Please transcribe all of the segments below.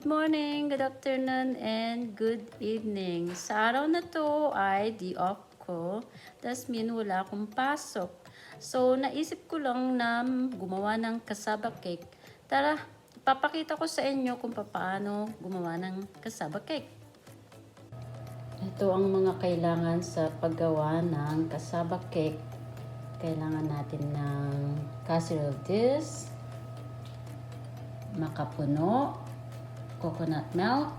Good morning, good afternoon, and good evening. Sa araw na to ay day off ko. That's mean wala akong pasok. So, naisip ko lang na gumawa ng cassava cake. Tara, papakita ko sa inyo kung paano gumawa ng cassava cake. Ito ang mga kailangan sa paggawa ng cassava cake. Kailangan natin ng casserole dish, makapuno, coconut milk,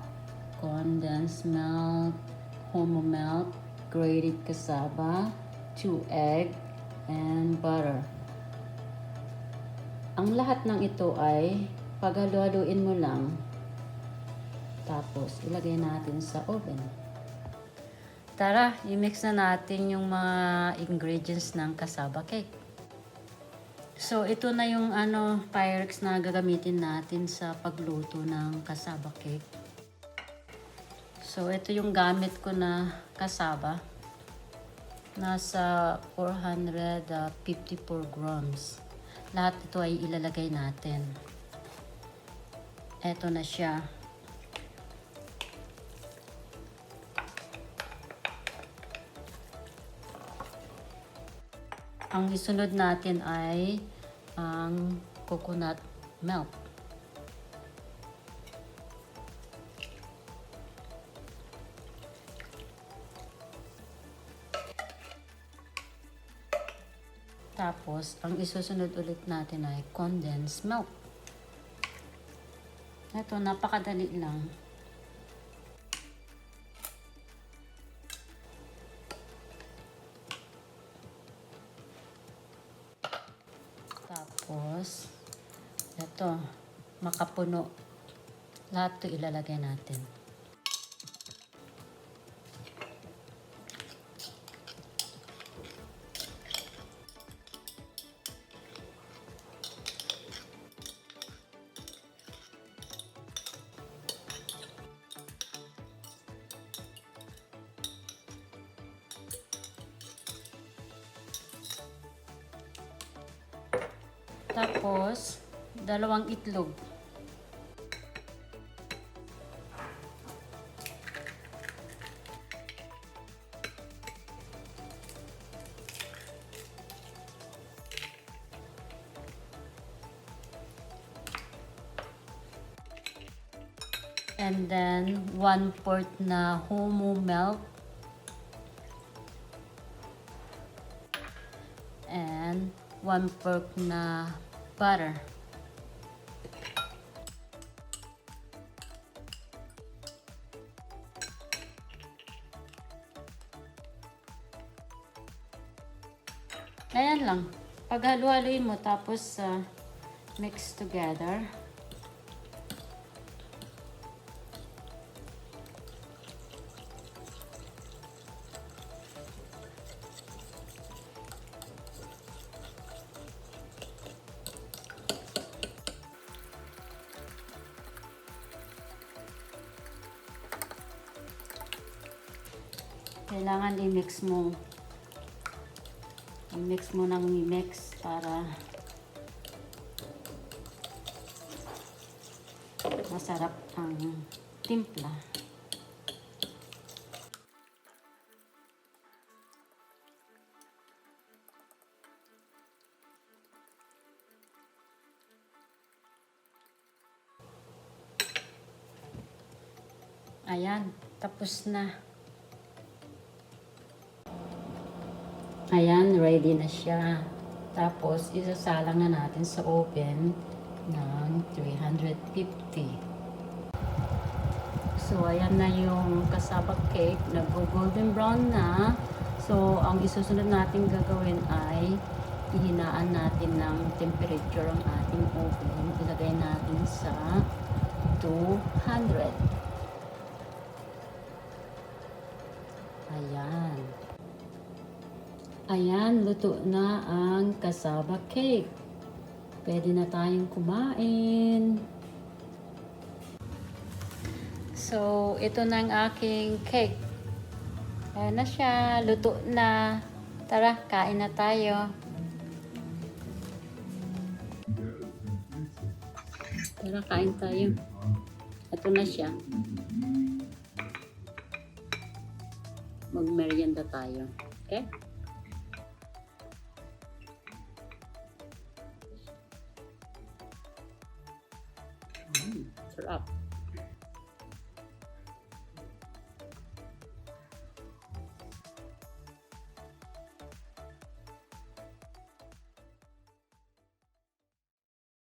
condensed milk, whole milk, grated cassava, 2 egg, and butter. Ang lahat ng ito ay paghalo-haluin mo lang, tapos ilagay natin sa oven. Tara, i-mix na natin yung mga ingredients ng cassava cake. So, ito na yung Pyrex na gagamitin natin sa pagluto ng cassava cake. So, ito yung gamit ko na cassava. Nasa 454 grams. Lahat ito ay ilalagay natin. Ito na siya. Ang isunod natin ay ang coconut milk. Tapos, ang isusunod ulit natin ay condensed milk. Ito, napakadali lang. Tapos, ito, makapuno. Lahat ito ilalagay natin. Tapos, 2 itlog. And then, 1/4 na whole milk. And 1/4 na butter. Ayan lang. Paghalo-haloin mo tapos mix together. Kailangan i-mix mo. I-mix mo ng i-mix para masarap ang timpla. Ayan, tapos na. Ayan, ready na siya. Tapos, isasalang na natin sa oven ng 350. So, ayan na yung cassava cake. Nag-golden brown na. So, ang isusunod natin gagawin ay ihinaan natin ng temperature ang ating oven. Ilagay natin sa 200. Ayan. Ayan, luto na ang cassava cake. Pwede na tayong kumain. So, ito na ang aking cake. Ayan na siya, luto na. Tara, kain na tayo. Tara, kain tayo. Ito na siya. Mag-merienda tayo. Okay? Sarap.